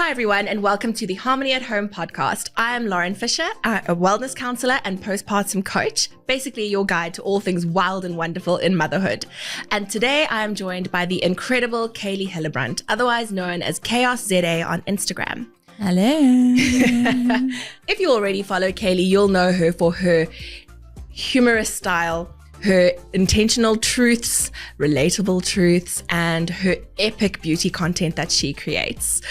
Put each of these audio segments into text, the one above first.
Hi, everyone, and welcome to the Harmony at Home podcast. I am Lauren Fisher, a wellness counselor and postpartum coach, basically your guide to all things wild and wonderful in motherhood. And today I am joined by the incredible Kayleigh Hillebrand, otherwise known as Chaos ZA on Instagram. Hello. If you already follow Kayleigh, you'll know her for her humorous style, her intentional truths, relatable truths, and her epic beauty content that she creates.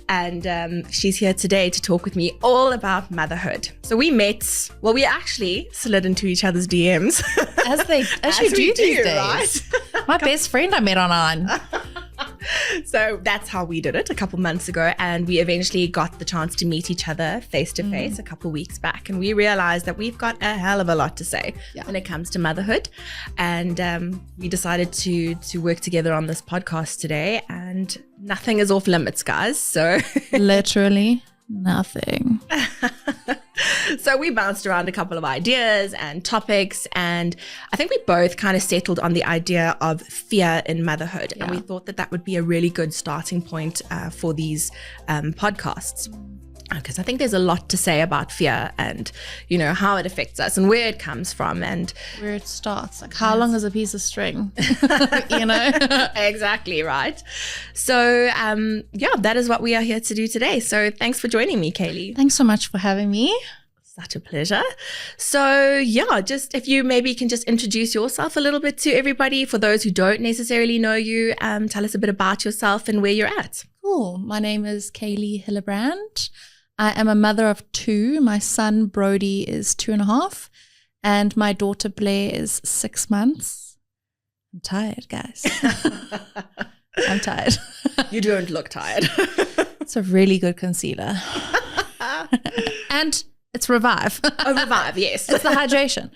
And she's here today to talk with me all about motherhood. So we met, well, we actually slid into each other's DMs. As you do these days. Right? My best friend I met online. So that's how we did it a couple months ago, and we eventually got the chance to meet each other face to face a couple weeks back, and we realized that we've got a hell of a lot to say when it comes to motherhood, and we decided to work together on this podcast today, and nothing is off limits, guys. So literally nothing. So we bounced around a couple of ideas and topics, and I think we both kind of settled on the idea of fear in motherhood. And we thought that that would be a really good starting point for these podcasts. Because I think there's a lot to say about fear and, you know, how it affects us and where it comes from and where it starts. Like, how long is a piece of string? You know? Exactly, right. So, that is what we are here to do today. So thanks for joining me, Kayleigh. Thanks so much for having me. Such a pleasure. So just if you maybe can just introduce yourself a little bit to everybody. For those who don't necessarily know you, tell us a bit about yourself and where you're at. Cool. My name is Kayleigh Hillebrand. I am a mother of two. My son Brody is 2.5 and my daughter Blair is 6 months. I'm tired, guys. I'm tired. You don't look tired. It's a really good concealer. And it's Revive. Oh, Revive, yes. It's the hydration.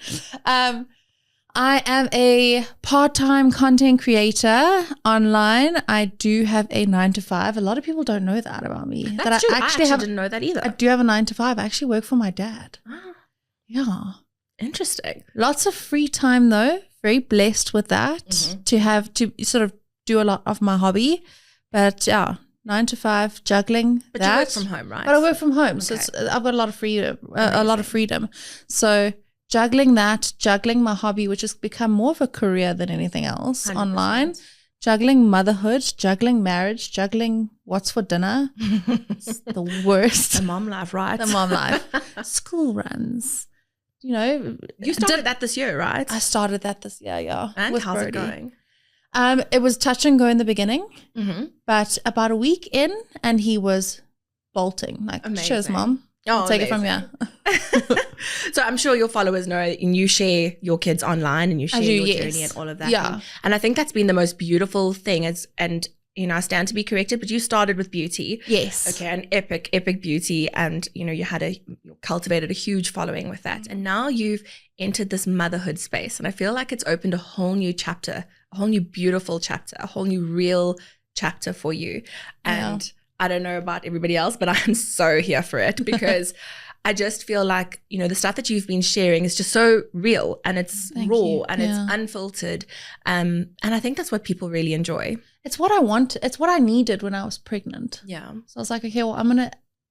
I am a part-time content creator online. I do have a 9-to-5. A lot of people don't know that about me. That's true. I actually didn't know that either. I do have a 9-to-5. I actually work for my dad. Oh, yeah. Interesting. Lots of free time though. Very blessed with that to have to sort of do a lot of my hobby. But 9-to-5 juggling. But you work from home, right? But I work from home, Okay. so I've got a lot of freedom. So juggling my hobby, which has become more of a career than anything else 100%. online, juggling motherhood, juggling marriage, juggling what's for dinner. It's the worst. The mom life, right? The mom life. School runs. You know. You started that this year, right? I started that this year, yeah. And with how's Brody. it going? It was touch and go in the beginning, Mm-hmm. but about a week in and he was bolting. Like, Amazing. cheers, mom. Oh, I'll take it from here. So I'm sure your followers know and you share your kids online and you share your journey and all of that. Yeah. And I think that's been the most beautiful thing and you know, I stand to be corrected, but you started with beauty. Yes. Okay, an epic beauty, and you know, you cultivated a huge following with that. And now you've entered this motherhood space, and I feel like it's opened a whole new chapter, a whole new beautiful chapter, a whole new real chapter for you. And I don't know about everybody else, but I'm so here for it because I just feel like, you know, the stuff that you've been sharing is just so real and it's raw and it's unfiltered. And I think that's what people really enjoy. It's what I want. It's what I needed when I was pregnant. Yeah. So I was like, okay, well,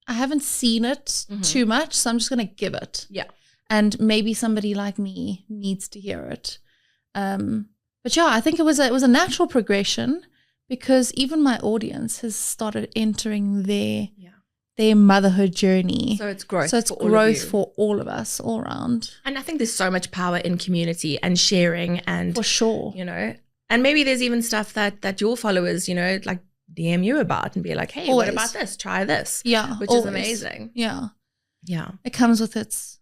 I haven't seen it too much, so I'm just going to give it. Yeah. And maybe somebody like me needs to hear it. But yeah, I think it was a natural progression because even my audience has started entering their motherhood journey. So it's growth. So it's growth for all of us all around. And I think there's so much power in community and sharing and for sure. You know, and maybe there's even stuff that your followers, you know, like DM you about and be like, hey, what about this? Try this. Yeah. Which is amazing. Yeah. Yeah. It comes with its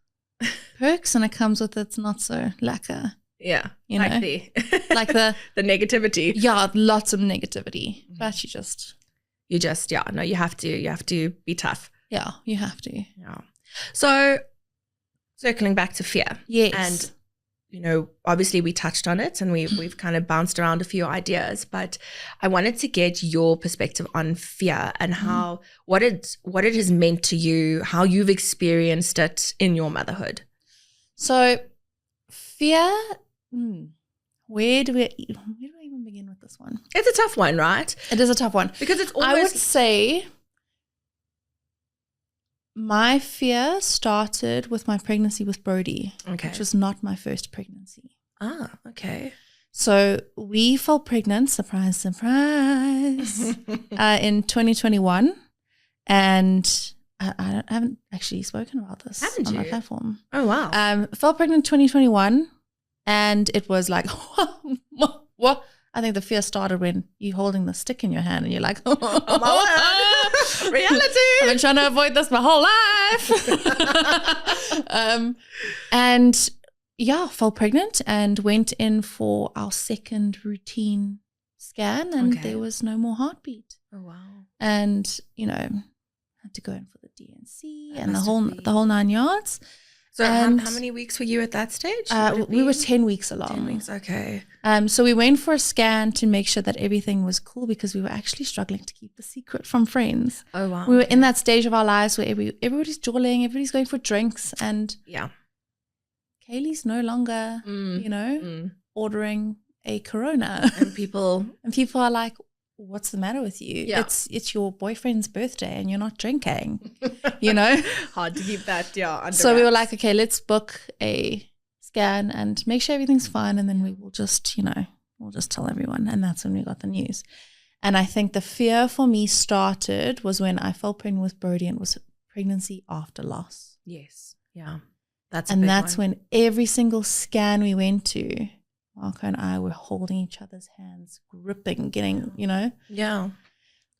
perks and it comes with its not so lacquer. Yeah. You like know? Like the negativity. Yeah, lots of negativity. But you have to be tough. Yeah, you have to. Yeah. So circling back to fear. Yes. And you know, obviously we touched on it and we've kind of bounced around a few ideas, but I wanted to get your perspective on fear and how what it has meant to you, how you've experienced it in your motherhood. So fear, where do I even begin with this one? It's a tough one, right? It is a tough one. Because it's almost, I would say my fear started with my pregnancy with Brody, which was not my first pregnancy. Ah, okay. So we fell pregnant, surprise, surprise, in 2021. And I haven't actually spoken about this on my platform. Oh, wow. Fell pregnant in 2021. And it was like, what? I think the fear started when you're holding the stick in your hand and you're like, oh my word. Reality. I've been trying to avoid this my whole life. And yeah, fell pregnant and went in for our second routine scan, and there was no more heartbeat. Oh, wow. And, had to go in for the DNC and the whole 9 yards. So how many weeks were you at that stage? We were 10 weeks along. 10 weeks, okay. So we went for a scan to make sure that everything was cool, because we were actually struggling to keep the secret from friends. Oh, wow. We were in that stage of our lives where everybody's jawling, everybody's going for drinks, and Kayleigh's no longer, ordering a Corona. And people are like, what's the matter with you? Yeah. It's your boyfriend's birthday and you're not drinking, Hard to keep that, under So we wraps. were like, okay, let's book a scan and make sure everything's fine, and then we will just, we'll just tell everyone. And that's when we got the news. And I think the fear for me started was when I fell pregnant with Brody, and it was pregnancy after loss. Yes. Yeah. That's when every single scan we went to, Marco and I were holding each other's hands, gripping, getting,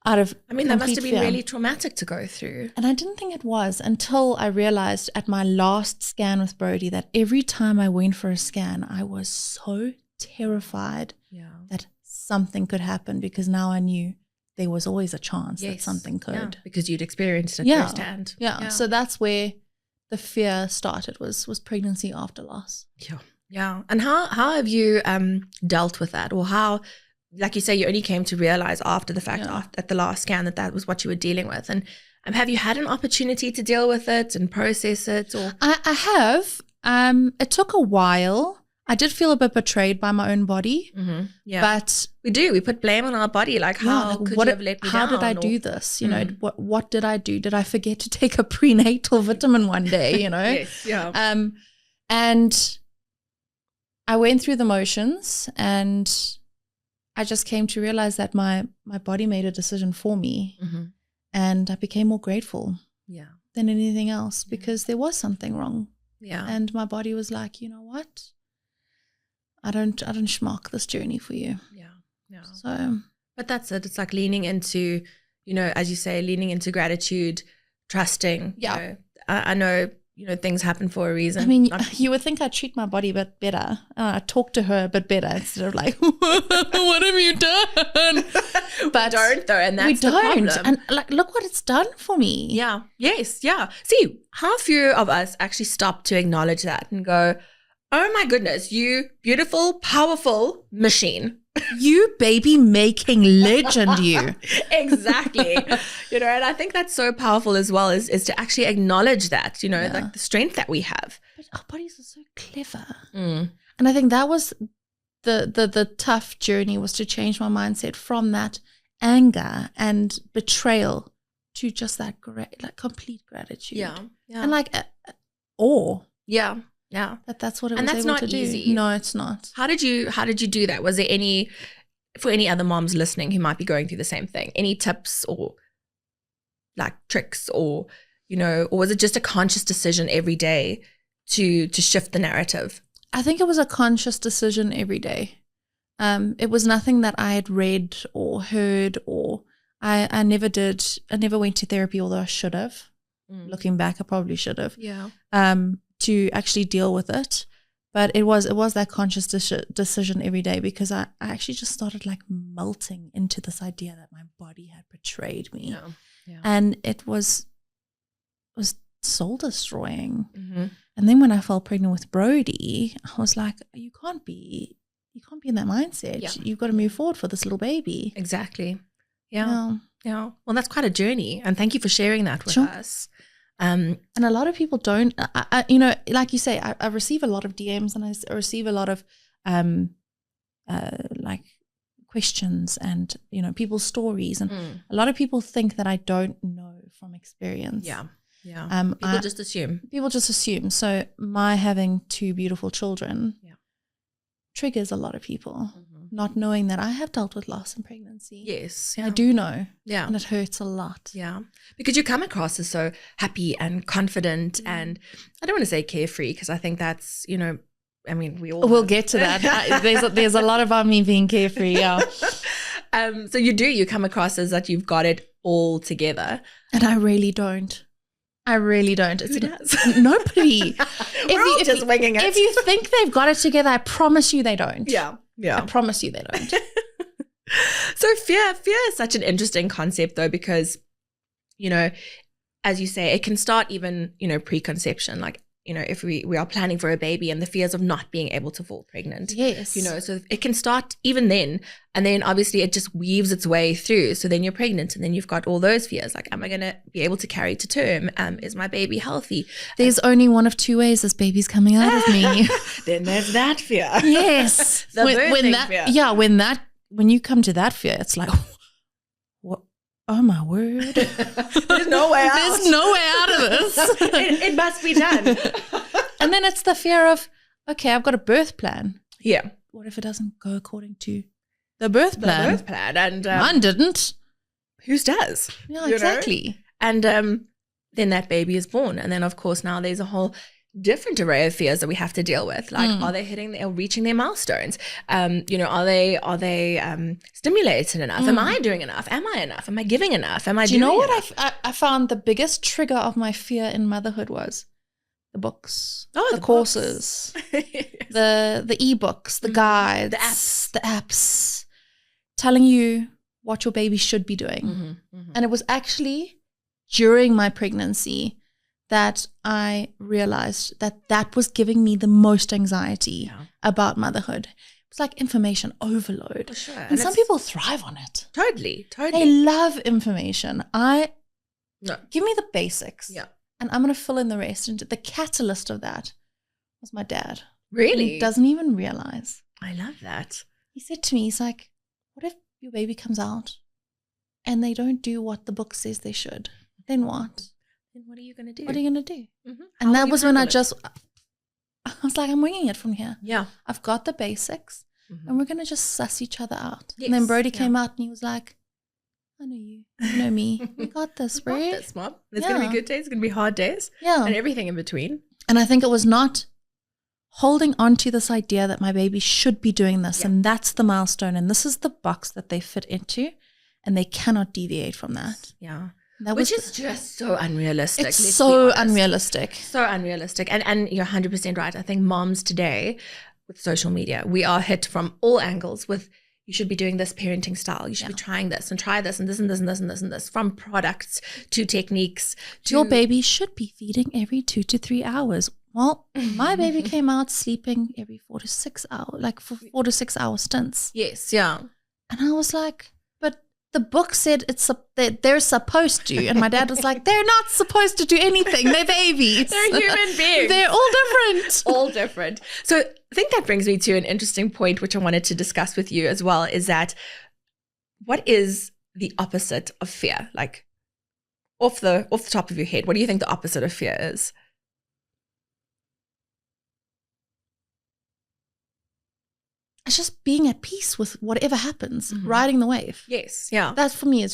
out of that must have been fear. really traumatic to go through. And I didn't think it was until I realized at my last scan with Brody that every time I went for a scan, I was so terrified that something could happen, because now I knew there was always a chance that something could. Because you'd experienced it firsthand. Yeah. So that's where the fear started, was pregnancy after loss. Yeah. And how have you dealt with that? Or how, like you say, you only came to realize after the fact, at the last scan, that was what you were dealing with? And have you had an opportunity to deal with it and process it? Or I have. It took a while. I did feel a bit betrayed by my own body. Mm-hmm. Yeah. But we put blame on our body. Like, how could you have let me down? How did I do this? What did I do? Did I forget to take a prenatal vitamin one day, Yes, yeah. And I went through the motions, and I just came to realize that my body made a decision for me, and I became more grateful than anything else, because there was something wrong. Yeah. And my body was like, you know what? I don't schmuck this journey for you. Yeah. So, but that's it. It's like leaning into, as you say, leaning into gratitude, trusting. Yeah. I know, things happen for a reason. I mean, you would think I'd treat my body a bit better. I talk to her a bit better instead of like, what have you done? But we don't, though, and that's we the don't. problem. And look what it's done for me. Yeah. Yes. Yeah. See, how few of us actually stop to acknowledge that and go, oh my goodness, you beautiful, powerful machine. You baby making legend, you. Exactly. And I think that's so powerful as well, is to actually acknowledge that, like the strength that we have. But our bodies are so clever. Mm. And I think that was the tough journey, was to change my mindset from that anger and betrayal to just that complete gratitude. Yeah. And like awe. Yeah. Yeah. That's what it and was that's able not to do. easy. No, it's not. How did you do that? Was there for any other moms listening who might be going through the same thing, any tips or like tricks, or or was it just a conscious decision every day to shift the narrative? I think it was a conscious decision every day. It was nothing that I had read or heard, or I never did. I never went to therapy, although I should have. Looking back, I probably should have. Yeah. To actually deal with it. But it was that conscious decision every day, because I actually just started like melting into this idea that my body had betrayed me. Yeah. And it was soul destroying. Mm-hmm. And then when I fell pregnant with Brody, I was like, you can't be in that mindset. Yeah. You've got to move forward for this little baby. Exactly. Yeah. Well, that's quite a journey, and thank you for sharing that with us. And a lot of people don't, like you say, I receive a lot of DMs, and I receive a lot of like questions and, people's stories. And a lot of people think that I don't know from experience. Yeah. Yeah. People just assume. So my having 2 beautiful children triggers a lot of people, not knowing that I have dealt with loss and pregnancy. Yes. I do know. Yeah. And it hurts a lot. Yeah. Because you come across as so happy and confident and I don't want to say carefree because I think that's, you know, I mean, we'll get to that. There's a lot about me being carefree. Yeah. So you come across as that you've got it all together. And I really don't. Who does? Nobody. We're just winging it. If you think they've got it together, I promise you they don't. Yeah. I promise you they don't. So fear is such an interesting concept though, because, you know, as you say, it can start even, you know, preconception, like, you know, if we are planning for a baby and the fears of not being able to fall pregnant. Yes. You know, so it can start even then. And then obviously it just weaves its way through. So then you're pregnant and then you've got all those fears. Like, am I going to be able to carry to term? Is my baby healthy? There's only one of 2 ways this baby's coming out of me. Then there's that fear. Yes. The birthing fear. Yeah, when you come to that fear, it's like, what? Oh my word. There's no way out. There's no way out of this. It must be done. And then it's the fear of, okay, I've got a birth plan. Yeah. What if it doesn't go according to the birth plan? And mine didn't. Whose does? Yeah, exactly. Know? And then that baby is born. And then of course now there's a whole different array of fears that we have to deal with. Like, are they reaching their milestones? You know, are they stimulated enough? Am I doing enough? Am I enough? Am I giving enough? Am I Do you know what enough? I found the biggest trigger of my fear in motherhood was? The books. The courses. the ebooks, the guides, the apps telling you what your baby should be doing. And it was actually during my pregnancy that I realized that was giving me the most anxiety about motherhood. It's like information overload. For sure. And some people thrive on it. Totally. They love information. Give me the basics. Yeah. And I'm going to fill in the rest. And the catalyst of that was my dad. Really? And he doesn't even realize. I love that. He said to me, he's like, what if your baby comes out and they don't do what the book says they should? Then what? Then what are you going to do? What are you going to do? And that was when I was like, I'm winging it from here. Yeah. I've got the basics and we're going to just suss each other out. Yes. And then Brody came out and he was like, I know you. You know me. We got this, bro. We got this, Mom. There's going to be good days. There's going to be hard days. Yeah. And everything in between. And I think it was not holding on to this idea that my baby should be doing this and that's the milestone and this is the box that they fit into and they cannot deviate from that. Yeah. Which is just so unrealistic. It's so unrealistic. So unrealistic. And you're 100% right. I think moms today with social media, we are hit from all angles with you should be doing this parenting style. You should be trying this and try this and this and this and this and this and this, from products to techniques. Your baby should be feeding every 2 to 3 hours. Well, my baby came out sleeping every 4 to 6 hours, like for 4 to 6 hour stints. Yes, yeah. And I was like, but the book said they're supposed to. And my dad was like, they're not supposed to do anything. They're babies. They're human beings. They're all different. All different. So I think that brings me to an interesting point, which I wanted to discuss with you as well, is that what is the opposite of fear? Like off the top of your head, what do you think the opposite of fear is? It's just being at peace with whatever happens, riding the wave. Yes, yeah. That's for me.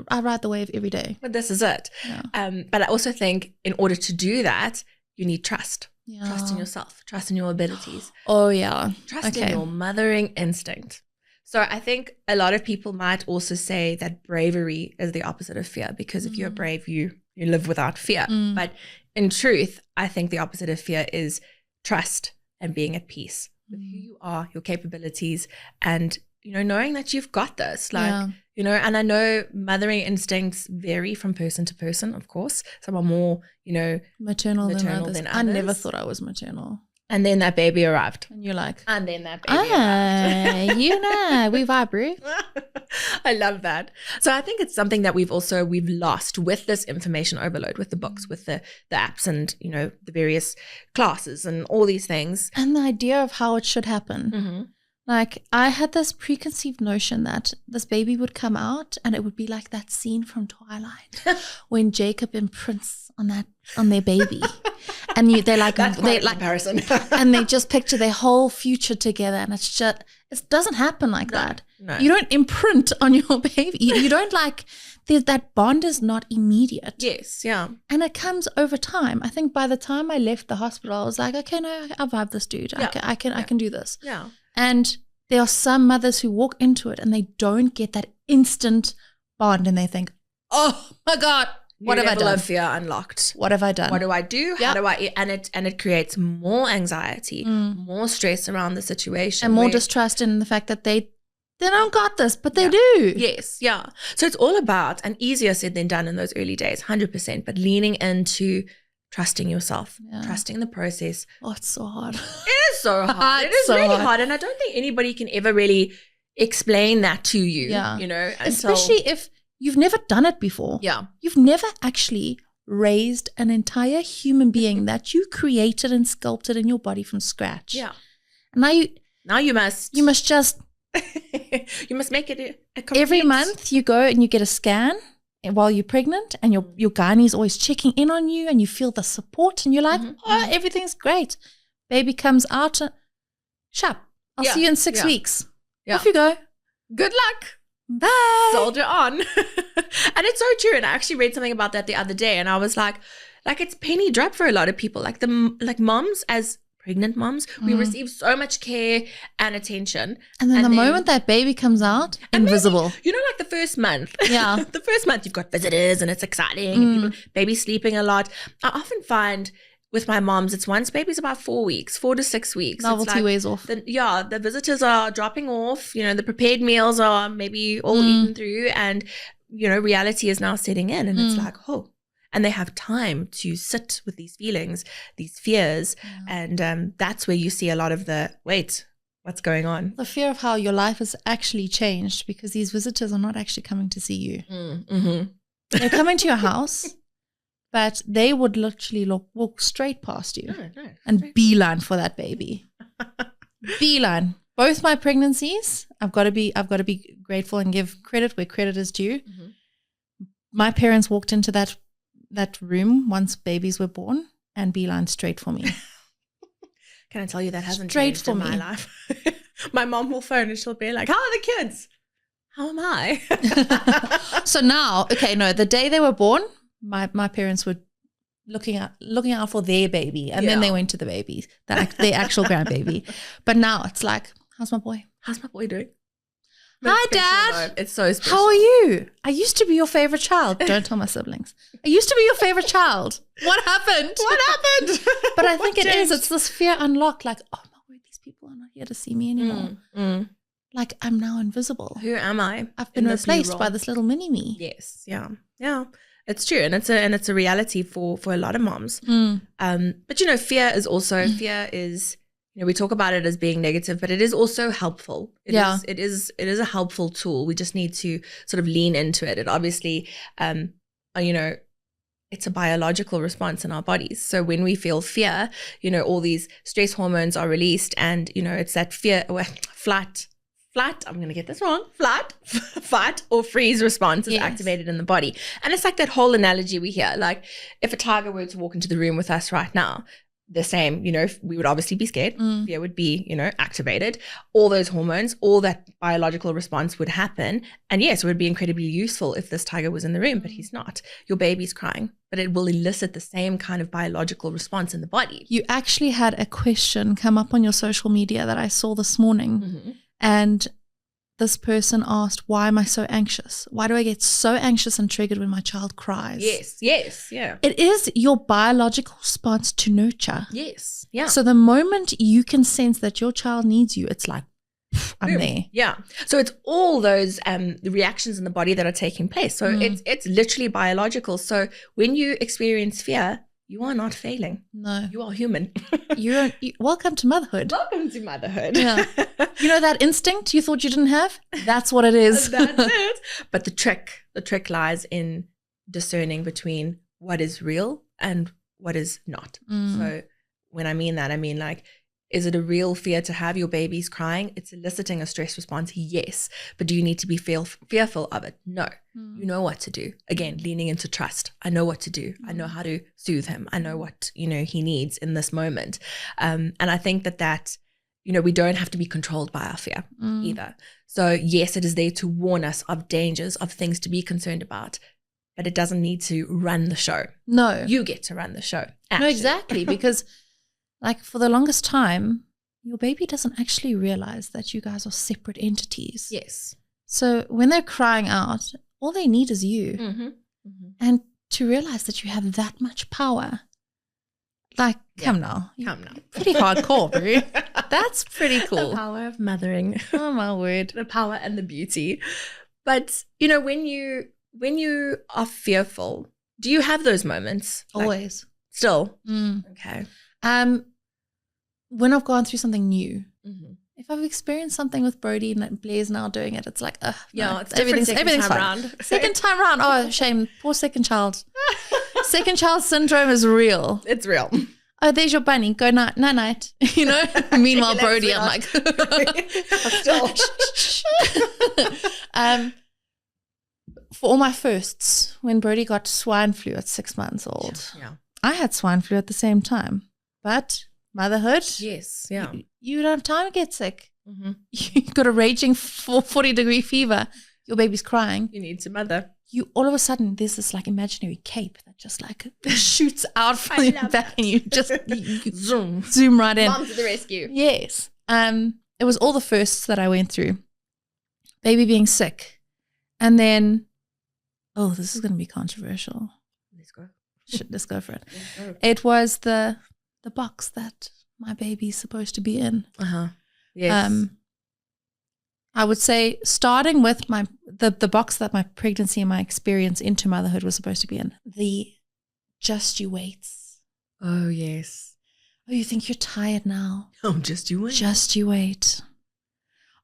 I ride the wave every day. But this is it. Yeah. But I also think in order to do that, you need trust. Yeah. Trust in yourself. Trust in your abilities. Oh, yeah. Trust in your mothering instinct. So I think a lot of people might also say that bravery is the opposite of fear, because if you're brave, you live without fear. But in truth, I think the opposite of fear is trust and being at peace with who you are, your capabilities, and, you know, knowing that you've got this. Like, you know, and I know mothering instincts vary from person to person, of course. Some are more, you know, maternal than others. I never thought I was maternal. And then that baby arrived. And you're like, and then that baby arrived. You know, we vibrate. I love that. So I think it's something that we've lost with this information overload, with the books, with the apps, and, you know, the various classes and all these things. And the idea of how it should happen. Like, I had this preconceived notion that this baby would come out and it would be like that scene from Twilight when Jacob imprints on their baby. And they're like, comparison. and they just picture their whole future together. And it's just, it doesn't happen like that. No. You don't imprint on your baby. You don't like, that bond is not immediate. Yes, yeah. And it comes over time. I think by the time I left the hospital, I was like, okay, no, I vibe this dude. Yeah. I can do this. Yeah. And there are some mothers who walk into it and they don't get that instant bond and they think, oh my God, what have I done? Of fear unlocked. What have I done? What do I do? Yeah. How do I? And it creates more anxiety, more stress around the situation, and more distrust in the fact that they don't got this, but they do. Yes, yeah. So it's all about, and easier said than done in those early days, 100%. But leaning into trusting yourself, trusting the process. Oh, it's so hard. It is so hard. It is really hard. And I don't think anybody can ever really explain that to you, you know. Especially if you've never done it before. Yeah. You've never actually raised an entire human being that you created and sculpted in your body from scratch. Yeah. And now you must just you must make it a complete. Every month you go and you get a scan while you're pregnant, and your gynae's always checking in on you, and you feel the support, and you're like, everything's great. Baby comes out, sharp. I'll see you in 6 weeks. Yeah. Off you go. Good luck. Bye. Soldier on. And it's so true. And I actually read something about that the other day, and I was like it's penny drop for a lot of people. Like moms, as pregnant moms, we receive so much care and attention. And then the moment that baby comes out, invisible. Maybe, like the first month. Yeah. The first month you've got visitors and it's exciting and baby's sleeping a lot. I often find with my moms, it's once baby's about 4 to 6 weeks. Novelty wears off. The visitors are dropping off. The prepared meals are maybe all eaten through, and, reality is now setting in, and it's like, oh. And they have time to sit with these feelings, these fears. And that's where you see a lot of the, wait, what's going on? The fear of how your life has actually changed, because these visitors are not actually coming to see you. They're coming to your house, but they would literally walk straight past you and beeline for that baby. Beeline. Both my pregnancies, I've got to be grateful and give credit where credit is due. My parents walked into that room once babies were born and beeline straight for me. Can I tell you that hasn't changed in my life? My mom will phone and she'll be like, how are the kids? How am I? So now, the day they were born, my parents were looking out for their baby, and then they went to the baby, their actual grandbaby. But now it's like, how's my boy? How's my boy doing? Hi, Dad. It's so special. How are you? I used to be your favorite child. Don't tell my siblings. I used to be your favorite child. What happened? But I think it's this fear unlocked, like, oh my word, these people are not here to see me anymore. Like, I'm now invisible. Who am I? I've been replaced by this little mini me. Yes. Yeah. Yeah. It's true. And it's a reality for a lot of moms. But fear is we talk about it as being negative, but it is also helpful. It is a helpful tool. We just need to sort of lean into it. It obviously, it's a biological response in our bodies. So when we feel fear, all these stress hormones are released, and, it's that fear, flight, I'm going to get this wrong, fight or freeze response is activated in the body. And it's like that whole analogy we hear, like if a tiger were to walk into the room with us right now, the same, we would obviously be scared. Fear would be, activated. All those hormones, all that biological response would happen. And yes, it would be incredibly useful if this tiger was in the room, but he's not. Your baby's crying, but it will elicit the same kind of biological response in the body. You actually had a question come up on your social media that I saw this morning. And this person asked, why am I so anxious? Why do I get so anxious and triggered when my child cries? Yes, yeah. It is your biological response to nurture. Yes, yeah. So the moment you can sense that your child needs you, it's like, I'm there. Yeah. So it's all those reactions in the body that are taking place. So it's literally biological. So when you experience fear, you are not failing. No. You are human. Welcome to motherhood. Welcome to motherhood. Yeah. That instinct you thought you didn't have? That's what it is. That's it. But the trick lies in discerning between what is real and what is not. So when I mean that, I mean like Is it a real fear to have your babies crying? It's eliciting a stress response, yes. But do you need to be fearful of it? No. You know what to do. Again, leaning into trust. I know what to do. I know how to soothe him. I know what, he needs in this moment. And I think that, we don't have to be controlled by our fear either. So yes, it is there to warn us of dangers, of things to be concerned about, but it doesn't need to run the show. No. You get to run the show. Actually. No, exactly. Because like for the longest time, your baby doesn't actually realize that you guys are separate entities. Yes. So when they're crying out, all they need is you. And to realize that you have that much power. Like, come now. Pretty hardcore, bro. That's pretty cool. The power of mothering. Oh, my word. The power and the beauty. But, when you are fearful, do you have those moments? Always. Still? Okay. When I've gone through something new, if I've experienced something with Brody and Blair's now doing it, it's like, it's everything's time fine. round. Second time round. Oh, shame. Poor second child. Second child syndrome is real. It's real. Oh, there's your bunny. Go night, night. Meanwhile, Brody, I'm like, still. For all my firsts, when Brody got swine flu at 6 months old, I had swine flu at the same time. But motherhood, yes, yeah, you don't have time to get sick. You've got a raging 40-degree fever. Your baby's crying. You need to mother. You all of a sudden there's this like imaginary cape that just like shoots out from your back and you just you zoom right in. Mom to the rescue. Yes. It was all the firsts that I went through. Baby being sick, and then this is going to be controversial. Let's go. Let's go for it. It was the box that my baby's supposed to be in. Yes. I would say starting with the box that my pregnancy and my experience into motherhood was supposed to be in. The just you waits. Oh, yes. Oh, you think you're tired now? Oh, just you wait. Just you wait.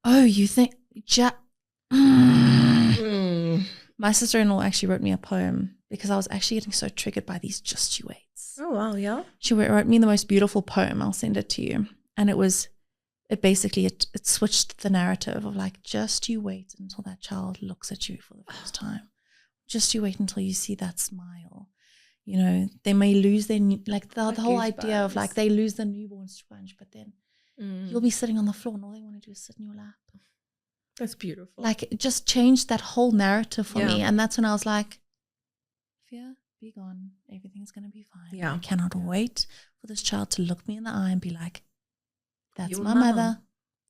Oh, you think My sister-in-law actually wrote me a poem because I was actually getting so triggered by these just you waits. Oh, wow, yeah. She wrote me the most beautiful poem. I'll send it to you. And it basically switched the narrative of like, just you wait until that child looks at you for the first time. Just you wait until you see that smile. They may lose their, the whole idea of like they lose the newborn sponge, but then you'll be sitting on the floor and all they want to do is sit in your lap. That's beautiful. Like it just changed that whole narrative for me. And that's when I was like, fear, be gone. Everything's going to be fine. Yeah. I cannot wait for this child to look me in the eye and be like, that's Your my mom. mother.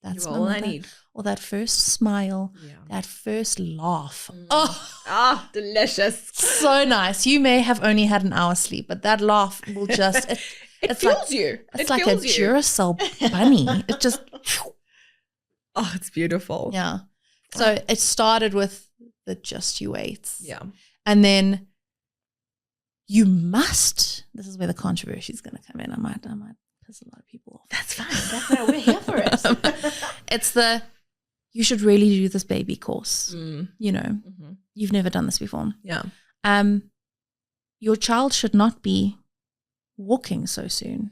That's You're my all mother. I need. Or that first smile, that first laugh. Oh, delicious. So nice. You may have only had an hour's sleep, but that laugh will just, it fuels you. It's like a Duracell bunny. It just, oh, it's beautiful. yeah. So it started with the just you waits. Yeah. And then you must, this is where the controversy is going to come in. I might piss a lot of people off. That's fine. That's why we're here for it. It's you should really do this baby course. You've never done this before. Yeah. Your child should not be walking so soon.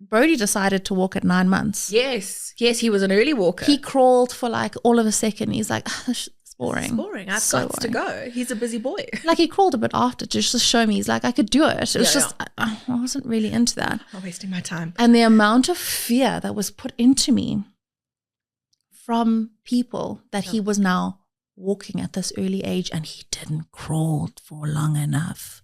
Brody decided to walk at 9 months. Yes, he was an early walker. He crawled for like all of a second. He's like, this is boring. It's boring. I've So got to go. He's a busy boy. Like he crawled a bit after to just show me. He's like, I could do it. It was I wasn't really into that. I'm wasting my time. And the amount of fear that was put into me from people that he was now walking at this early age and he didn't crawl for long enough.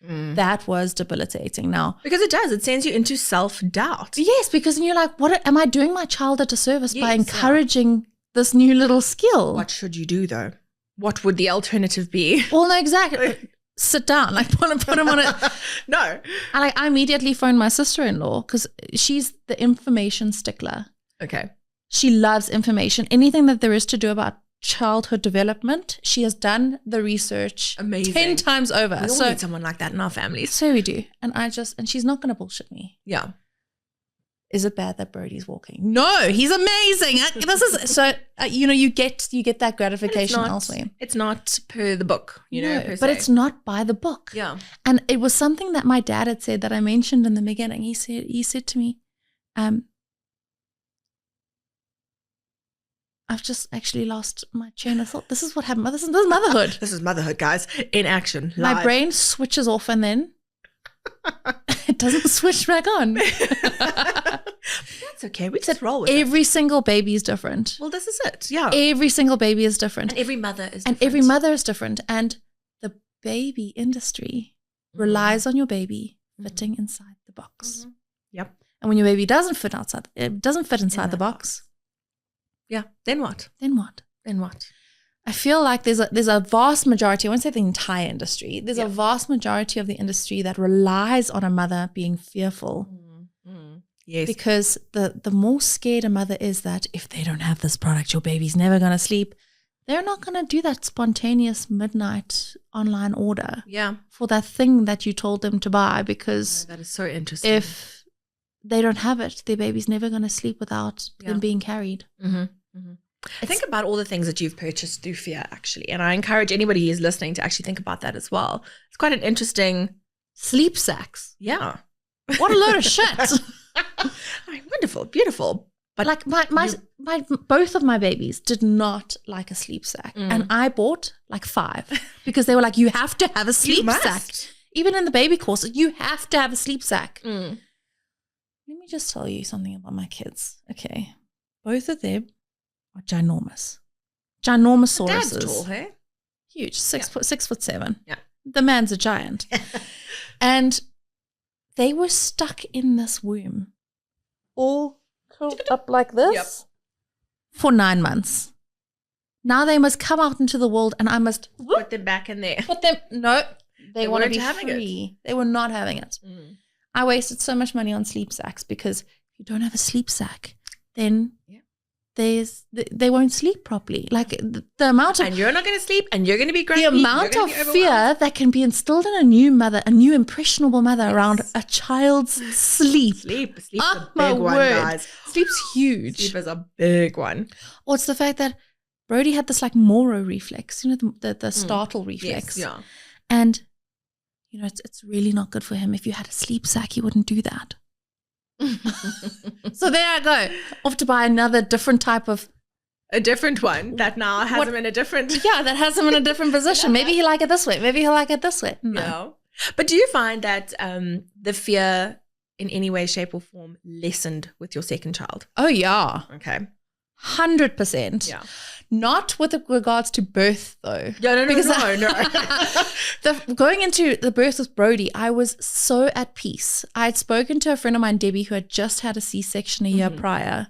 That was debilitating now. Because it does. It sends you into self-doubt. Yes, because you're like, what am I doing my child a disservice by Yes, encouraging this new little skill? What should you do, though? What would the alternative be? Well, no, exactly. Sit down. Like, put him on it. No. I immediately phoned my sister-in-law because she's the information stickler. Okay. She loves information. Anything that there is to do about childhood development, she has done the research. Amazing. 10 times over. We all need someone like that in our families. So we do. And she's not going to bullshit me. Yeah. Is it bad that Brody's walking? No, he's amazing. This is so you get that gratification elsewhere. It's not per the book, per but se. it's not by the book. Yeah. And it was something that my dad had said that I mentioned in the beginning. He said to me, I've just actually lost my train of thought. This is what happened. This is motherhood. This is motherhood, guys, in action. My live. brain switches off and then it doesn't switch back on. That's okay. We just roll with it. Every single baby is different. Well, this is it. Yeah. Every single baby is different. And every mother is different. And every mother is different. And the baby industry relies on your baby fitting inside the box. Yep. And when your baby doesn't fit inside the box. Yeah. Then what? Then what? Then what? I feel like there's a vast majority, I won't say the entire industry, there's a vast majority of the industry that relies on a mother being fearful. Yes. Because the more scared a mother is that if they don't have this product, your baby's never going to sleep, they're not going to do that spontaneous midnight online order for that thing that you told them to buy, because that is so interesting. if they don't have it, their baby's never going to sleep without them being carried. I think about all the things that you've purchased through fear, actually. And I encourage anybody who's listening to actually think about that as well. It's quite an interesting sleep sacks. Yeah. What a load of shit. Wonderful, beautiful. But like my both of my babies did not like a sleep sack. And I bought like 5 because they were like, you have to have a sleep sack. Even in the baby course, you have to have a sleep sack. Let me just tell you something about my kids. Okay. Both of them are ginormous. Ginormous Dad's tall, hey? Huge. 6'7". Yeah. The man's a giant. And they were stuck in this womb, all curled up like this for 9 months. Now they must come out into the world and I must put them back in there. No, they want to be having free. They were not having it. I wasted so much money on sleep sacks because if you don't have a sleep sack, then they won't sleep properly. Like the amount of, and you're not going to sleep, and you're going to be grumpy. The amount of fear that can be instilled in a new mother, a new impressionable mother around a child's sleep. Sleep's a big one, guys. Sleep's huge. Sleep is a big one. Or it's the fact that Brody had this like Moro reflex, you know, the startle reflex. Yes, yeah. And you know, it's really not good for him. If you had a sleep sack, he wouldn't do that. So there I go, off to buy another different type of a different one that now has him in a different that has him in a different position. Maybe he like it this way, maybe he'll like it this way. No. But do you find that the fear in any way, shape or form lessened with your second child? Oh yeah. Okay. 100%. Yeah. Not with regards to birth though. Yeah, no. Going into the birth with Brody, I was so at peace. I had spoken to a friend of mine, Debbie, who had just had a C-section a year prior.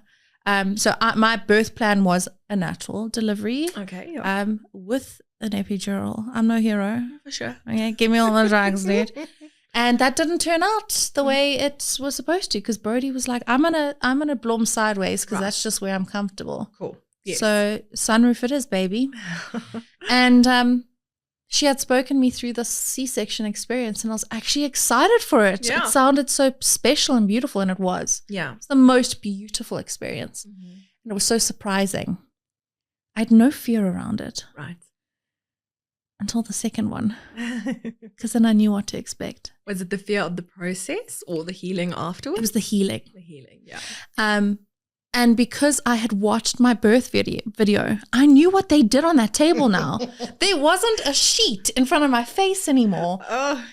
So my birth plan was a natural delivery. Okay. Yeah. With an epidural. I'm no hero. For sure. Okay, give me all the drugs, dude. And that didn't turn out the way it was supposed to, because Brody was like, I'm gonna blom sideways because that's just where I'm comfortable. Cool. Yes. So sunroof it is, baby. And she had spoken me through the C-section experience, and I was actually excited for it. Yeah. It sounded so special and beautiful, and it was. Yeah. It's the most beautiful experience. And it was so surprising. I had no fear around it. Right. Until the second one. Because then I knew what to expect. Was it the fear of the process or the healing afterwards? It was the healing. The healing, yeah. And because I had watched my birth video, I knew what they did on that table now. There wasn't a sheet in front of my face anymore,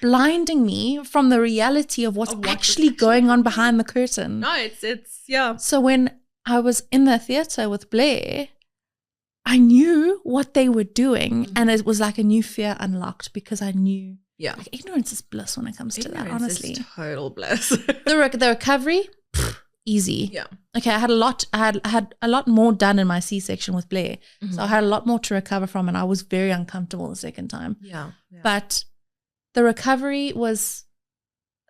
blinding me from the reality of what's actually going on behind the curtain. No, it's yeah. So when I was in the theater with Blair, I knew what they were doing, and it was like a new fear unlocked because I knew. Yeah. Like, ignorance is bliss when it comes to that, honestly. Is total bliss. The recovery, easy. Yeah. Okay, I had a lot more done in my C-section with Blair. So I had a lot more to recover from, and I was very uncomfortable the second time. Yeah. But the recovery was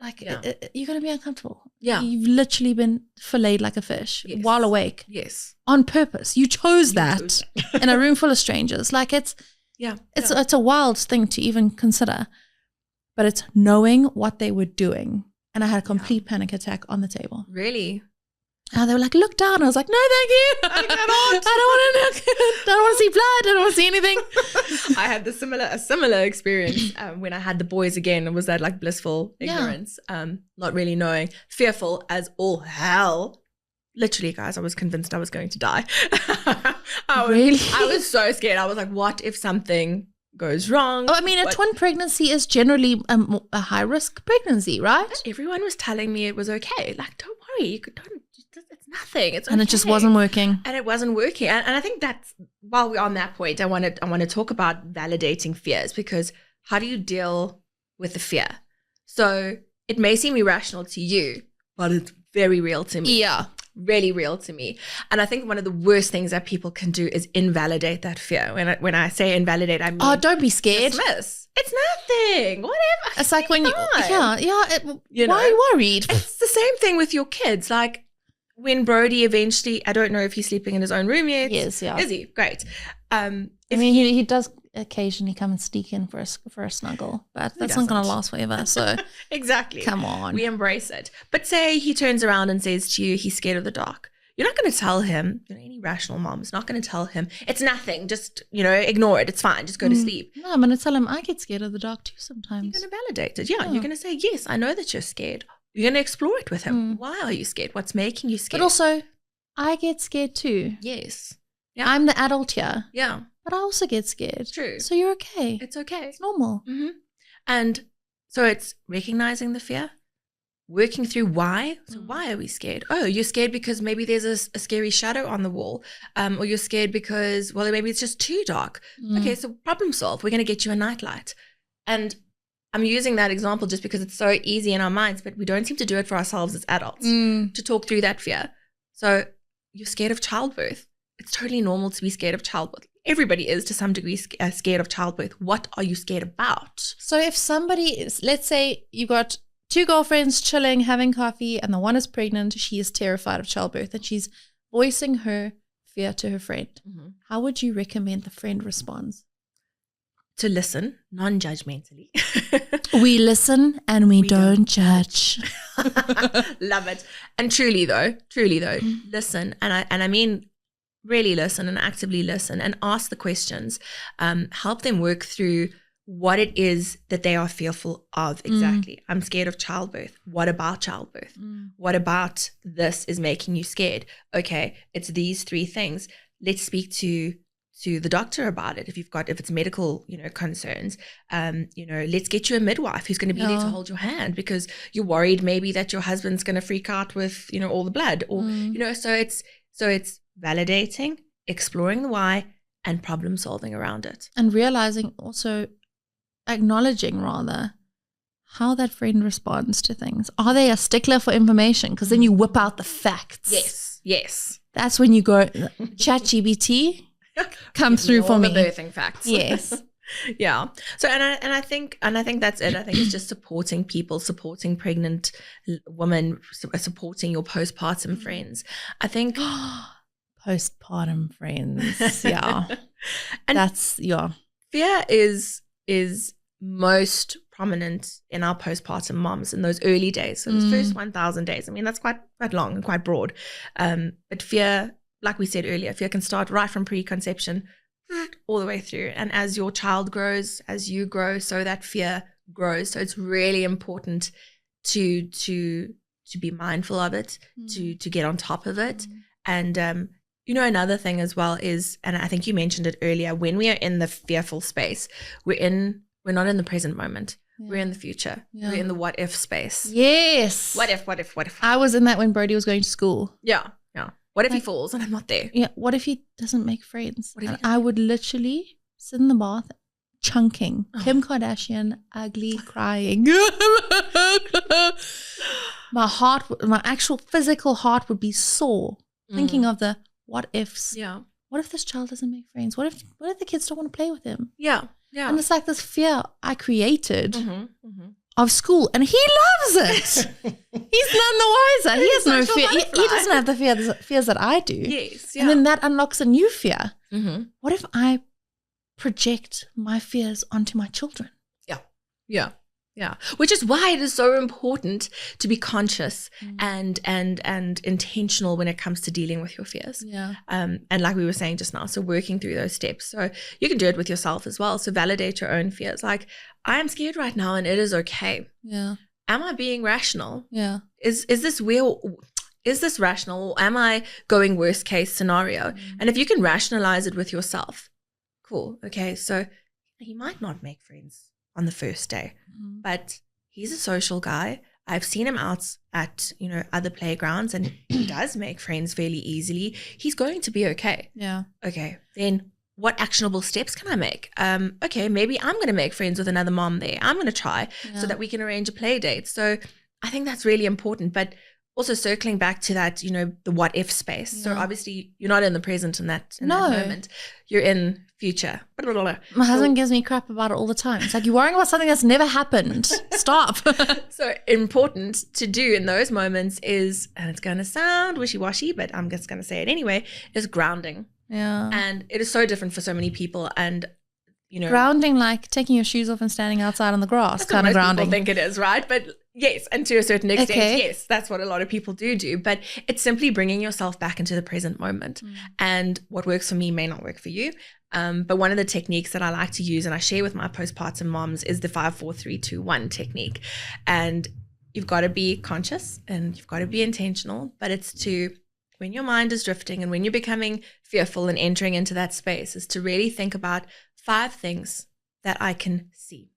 like, you're going to be uncomfortable. Yeah. You've literally been filleted like a fish while awake. Yes. On purpose. You chose that in a room full of strangers. Like it's a wild thing to even consider. But it's knowing what they were doing. And I had a complete panic attack on the table. Really? And they were like, look down. I was like, no, thank you. I cannot. I don't want to see blood. I don't want to see anything. I had a similar experience when I had the boys again. It was that like blissful ignorance, not really knowing, fearful as all hell. literally, guys, I was convinced I was going to die. Really? I was so scared. I was like, what if something goes wrong? Oh, I mean, a twin pregnancy is generally a high-risk pregnancy, right? Everyone was telling me it was okay. Like, don't worry. It's nothing. It's okay. And it just wasn't working. And it wasn't working. And I think that's, while we're on that point, I want to talk about validating fears, because how do you deal with the fear? So it may seem irrational to you, but it's very real to me. Yeah. Really real to me. And I think one of the worst things that people can do is invalidate that fear. When I say invalidate, I mean, oh, don't be scared. Dismiss. It's nothing. Whatever. It's like when you, You why are you worried? It's the same thing with your kids. Like when Brody eventually, I don't know if he's sleeping in his own room yet. Yes, yeah. Is he? Great. I mean, he does occasionally come and sneak in for a snuggle, but that's not going to last forever. So exactly. Come on. We embrace it. But say he turns around and says to you, he's scared of the dark. You're not going to tell him, any rational mom is not going to tell him, it's nothing, just, ignore it. It's fine. Just go to sleep. No, I'm going to tell him I get scared of the dark too sometimes. You're going to validate it. Yeah. You're going to say, yes, I know that you're scared. You're going to explore it with him. Why are you scared? What's making you scared? But also, I get scared too. Yes. Yeah. I'm the adult here. Yeah. But I also get scared. True. So you're okay. It's okay. It's normal. Mm-hmm. And so it's recognizing the fear, working through why. So why are we scared? Oh, you're scared because maybe there's a scary shadow on the wall. Or you're scared because, well, maybe it's just too dark. Okay, so problem solve. We're going to get you a nightlight. And I'm using that example just because it's so easy in our minds, but we don't seem to do it for ourselves as adults to talk through that fear. So you're scared of childbirth. It's totally normal to be scared of childbirth. Everybody is to some degree scared of childbirth. What are you scared about? So if somebody is, let's say you got two girlfriends chilling, having coffee, and the one is pregnant, she is terrified of childbirth, and she's voicing her fear to her friend. How would you recommend the friend responds? To listen non-judgmentally. We listen and we don't judge. Love it. And truly though, listen. And I mean really listen and actively listen and ask the questions. Help them work through what it is that they are fearful of exactly. I'm scared of childbirth. What about childbirth? What about this is making you scared? Okay, it's these three things. Let's speak to the doctor about it. If it's medical, concerns, let's get you a midwife who's going to be there to hold your hand because you're worried maybe that your husband's going to freak out with, all the blood or, so it's validating, exploring the why and problem solving around it. And realizing also, acknowledging rather, how that friend responds to things. Are they a stickler for information? Because then you whip out the facts. Yes. That's when you go, ChatGPT, come through for me. The birthing facts. Yes. Yeah. So and I think that's it. I think it's just supporting people, supporting pregnant women, supporting your postpartum friends. I think postpartum friends. Yeah. And that's fear is most prominent in our postpartum moms in those early days. So those first 1,000 days. I mean, that's quite long and quite broad. But fear, like we said earlier, fear can start right from preconception all the way through. And as your child grows, as you grow, so that fear grows. So it's really important to be mindful of it, to get on top of it. And another thing as well is, and I think you mentioned it earlier, when we are in the fearful space, we're not in the present moment. Yeah. We're in the future. Yeah. We're in the what if space. Yes. What if? I was in that when Brody was going to school. Yeah. What if he falls and I'm not there? Yeah. What if he doesn't make friends? I would literally sit in the bath, chunking. Kim Kardashian, ugly, crying. My actual physical heart would be sore thinking of the what ifs. Yeah. What if this child doesn't make friends? What if the kids don't want to play with him? Yeah. And it's like this fear I created of school, and he loves it. He's none the wiser. He has no fear. He doesn't have the fears that I do. Yes. Yeah. And then that unlocks a new fear. What if I project my fears onto my children? Yeah. Which is why it is so important to be conscious and intentional when it comes to dealing with your fears. Yeah. And like we were saying just now, so working through those steps. So you can do it with yourself as well. So validate your own fears. Like, I am scared right now and it is okay. Yeah. Am I being rational? Yeah. Is this real? is this rational, or am I going worst case scenario? And if you can rationalize it with yourself, cool. Okay, so he might not make friends on the first day, but he's a social guy. I've seen him out at, other playgrounds, and he does make friends fairly easily. He's going to be okay. Yeah. Okay, then what actionable steps can I make? Okay, maybe I'm going to make friends with another mom there. I'm going to try so that we can arrange a play date. So I think that's really important. But also circling back to that, the what if space. Yeah. So obviously you're not in the present in that moment. You're in future. My husband gives me crap about it all the time. It's like, you're worrying about something that's never happened. Stop. So important to do in those moments is, and it's going to sound wishy-washy, but I'm just going to say it anyway, is grounding. Yeah. And it is so different for so many people. And grounding, like taking your shoes off and standing outside on the grass, kind of grounding. People think it is, right? But yes, and to a certain extent, yes, that's what a lot of people do. But it's simply bringing yourself back into the present moment. And what works for me may not work for you. But one of the techniques that I like to use and I share with my postpartum moms is the 5, 4, 3, 2, 1 technique. And you've got to be conscious and you've got to be intentional, but it's to, when your mind is drifting and when you're becoming fearful and entering into that space, is to really think about 5 things that I can see.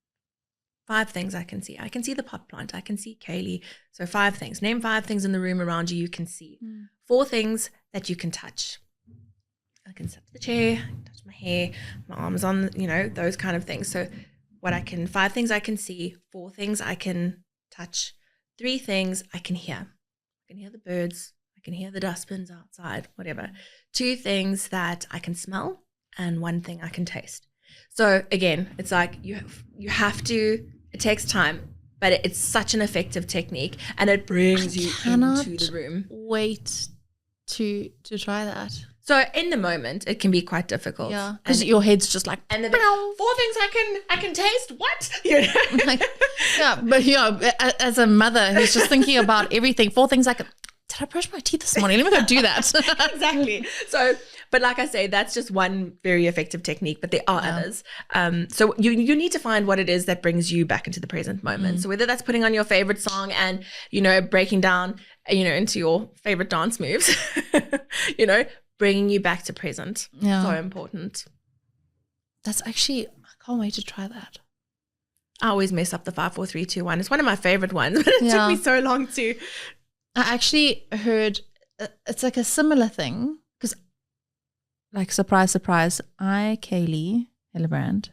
5 things I can see. I can see the pot plant. I can see Kayleigh. So 5 things. Name 5 things in the room around you can see. 4 things that you can touch. I can sit in the chair, touch my hair, my arms on, those kind of things. So 5 things I can see, 4 things I can touch, 3 things I can hear. I can hear the birds. I can hear the dustbins outside, whatever. 2 things that I can smell, and 1 thing I can taste. So again, it's like you have to, it takes time, but it's such an effective technique, and it brings you into the room. Wait to try that. So in the moment, it can be quite difficult. Yeah, because your head's just like, and then 4 things I can taste. What? Like, but as a mother who's just thinking about everything, 4 things I can. Did I brush my teeth this morning? Let me go do that. Exactly. So, but like I say, that's just one very effective technique, but there are others. So you need to find what it is that brings you back into the present moment. So whether that's putting on your favorite song and, breaking down, into your favorite dance moves, bringing you back to present. Yeah. So important. That's actually, I can't wait to try that. I always mess up the 5, 4, 3, 2, 1. It's one of my favorite ones, but it took me so long to. I actually heard it's like a similar thing because, like, surprise, surprise, I, Kayleigh Hillebrand,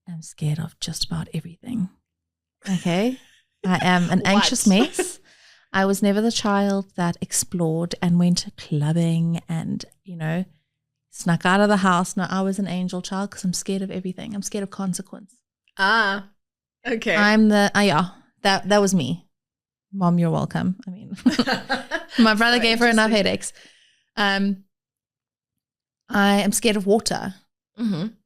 am scared of just about everything. Okay? I am an anxious mess. I was never the child that explored and went clubbing and, snuck out of the house. No, I was an angel child because I'm scared of everything. I'm scared of consequence. Ah, okay. I'm the, that was me. Mom, you're welcome. I mean, my brother gave her enough headaches. I am scared of water,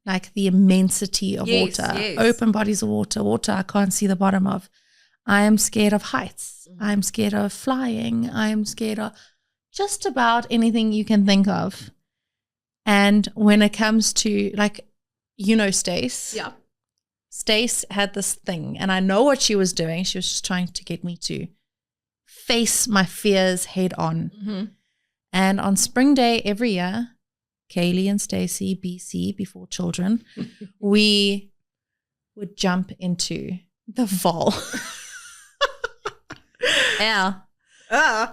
like the immensity of water, open bodies of water I can't see the bottom of. I am scared of heights. I'm scared of flying. I'm scared of just about anything you can think of. And when it comes to, like, Stace. Yeah. Stace had this thing, and I know what she was doing. She was just trying to get me to face my fears head on. And on spring day every year, Kayleigh and Stacey, BC, before children, we would jump into the vol.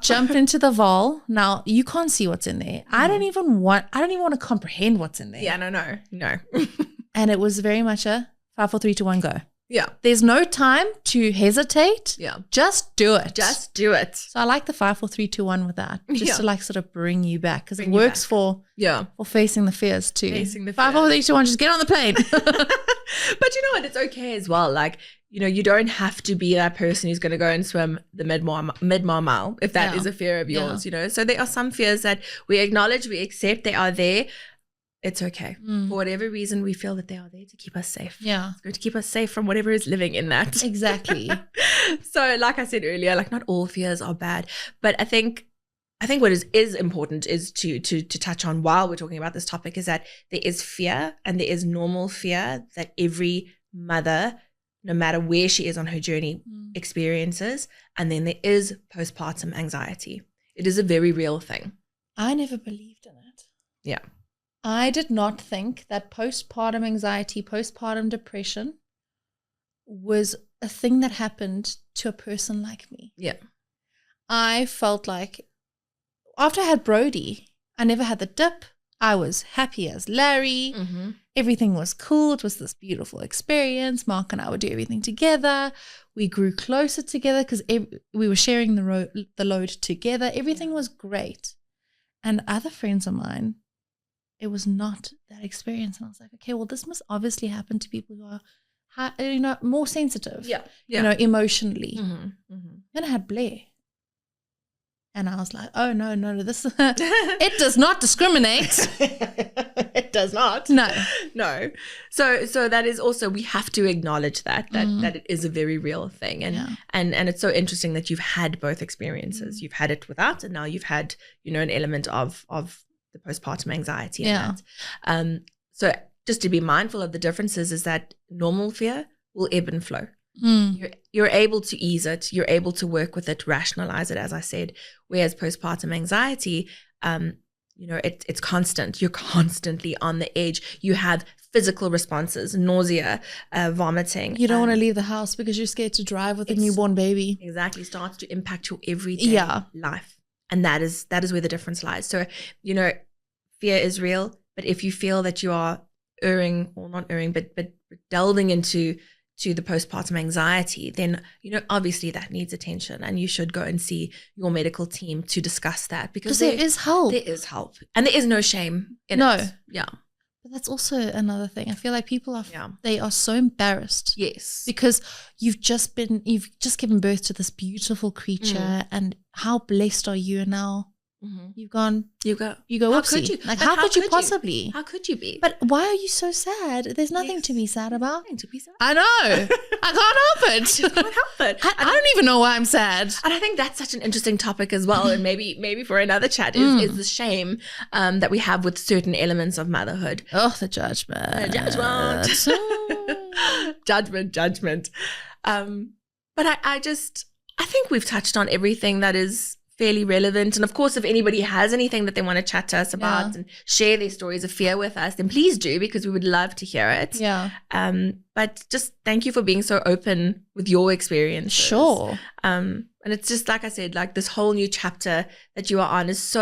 Jump into the vol. Now you can't see what's in there. I don't even want to comprehend what's in there. Yeah, no. And it was very much a 5, 4, 3, 2, 1, go. Yeah. There's no time to hesitate. Yeah. Just do it. So I like the 5, 4, 3, 2, 1 with that. Just to like sort of bring you back because it works for facing the fears too. 5, 4, 3, 2, 1, just get on the plane. But you know what? It's okay as well. Like, you don't have to be that person who's going to go and swim the mid-mile mile if that is a fear of yours, So there are some fears that we acknowledge, we accept they are there. It's okay. For whatever reason, we feel that they are there to keep us safe. Yeah. It's going to keep us safe from whatever is living in that. Exactly. So like I said earlier, like not all fears are bad. But I think what is important is to touch on while we're talking about this topic is that there is fear and there is normal fear that every mother, no matter where she is on her journey, experiences. And then there is postpartum anxiety. It is a very real thing. I never believed in it. Yeah. I did not think that postpartum anxiety, postpartum depression was a thing that happened to a person like me. Yeah. I felt like after I had Brody, I never had the dip. I was happy as Larry. Mm-hmm. Everything was cool. It was this beautiful experience. Mark and I would do everything together. We grew closer together because we were sharing the load together. Everything was great. And other friends of mine, it was not that experience. And I was like, okay, well, this must obviously happen to people who are, more sensitive, emotionally. Mm-hmm. Mm-hmm. Then I had Blair. And I was like, oh, no, this it does not discriminate. It does not. No. So that is also, we have to acknowledge that it is a very real thing. And it's so interesting that you've had both experiences. You've had it without, and now you've had, an element of the postpartum anxiety. And that. So just to be mindful of the differences is that normal fear will ebb and flow. You're able to ease it. You're able to work with it, rationalize it, as I said. Whereas postpartum anxiety, it's constant. You're constantly on the edge. You have physical responses, nausea, vomiting. You don't want to leave the house because you're scared to drive with a newborn baby. Exactly. Starts to impact your everyday life. And that is where the difference lies. So, fear is real. But if you feel that you are but delving into the postpartum anxiety, then, obviously that needs attention, and you should go and see your medical team to discuss that, because there is help. There is help, and there is no shame in it. Yeah. But that's also another thing. I feel like people they are so embarrassed. Yes. Because you've just given birth to this beautiful creature, and how blessed are you? And now you go, whoopsie. How could you possibly? How could you be? But why are you so sad? There's nothing to be sad about. Nothing to be sad. I know. I can't help it. I can't help it. I don't even know why I'm sad. And I think that's such an interesting topic as well. And maybe for another chat is the shame that we have with certain elements of motherhood. Oh, the judgment. Judgment. But I think we've touched on everything that is fairly relevant. And of course, if anybody has anything that they want to chat to us about and share their stories of fear with us, then please do, because we would love to hear it. Yeah. But just thank you for being so open with your experiences. Sure. And it's just, like I said, like this whole new chapter that you are on is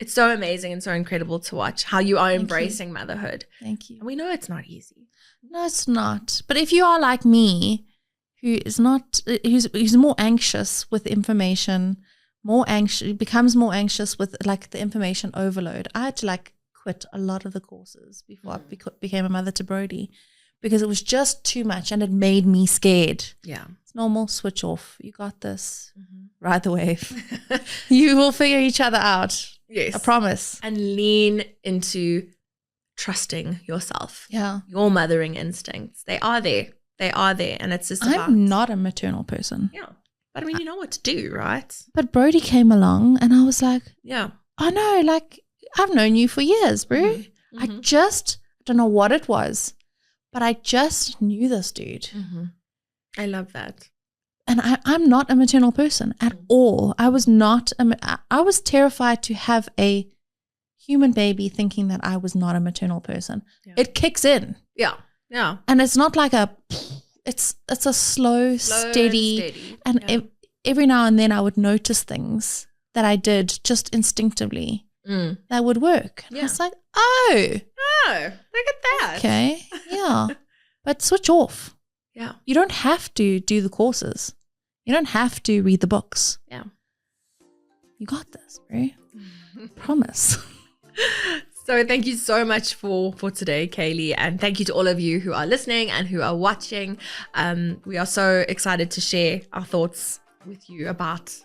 it's so amazing and so incredible to watch how you are embracing motherhood. Thank you. And we know it's not easy. No, it's not. But if you are like me, who's more anxious with information, becomes more anxious with like the information overload. I had to quit a lot of the courses before I became a mother to Brody, because it was just too much and it made me scared. Yeah. It's normal. Switch off. You got this. Ride the wave. You will figure each other out. Yes. I promise. And lean into trusting yourself. Yeah. Your mothering instincts. They are there. And it's just I'm not a maternal person. Yeah. But I mean, you know what to do, right? But Brody came along and I was like, yeah. Oh no, I've known you for years, bro. I don't know what it was, but I just knew this dude. I love that. And I'm not a maternal person at all. I was not. I was terrified to have a human baby, thinking that I was not a maternal person. Yeah. It kicks in. Yeah. And it's not like it's a slow, steady. And every now and then I would notice things that I did just instinctively that would work. And I was like, oh, look at that. Okay, yeah. But switch off. Yeah. You don't have to do the courses. You don't have to read the books. Yeah. You got this, bro. Promise. So thank you so much for today, Kayleigh, and thank you to all of you who are listening and who are watching. We are so excited to share our thoughts with you about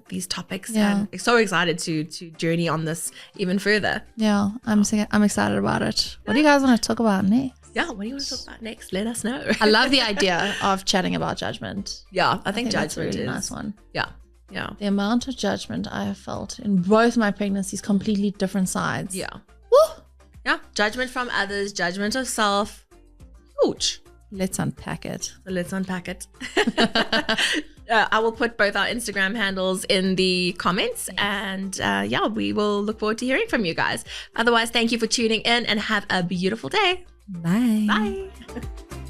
these topics, and so excited to journey on this even further. Yeah, I'm excited about it. What do you guys want to talk about next? Yeah, what do you want to talk about next? Let us know. I love the idea of chatting about judgment. Yeah, I think judgment that's a really is nice one. Yeah. The amount of judgment I have felt in both my pregnancies, completely different sides. Yeah. Woo! Yeah, judgment from others, judgment of self. Huge. Let's unpack it. So let's unpack it. I will put both our Instagram handles in the comments. And yeah, we will look forward to hearing from you guys. Otherwise, thank you for tuning in and have a beautiful day. Bye. Bye.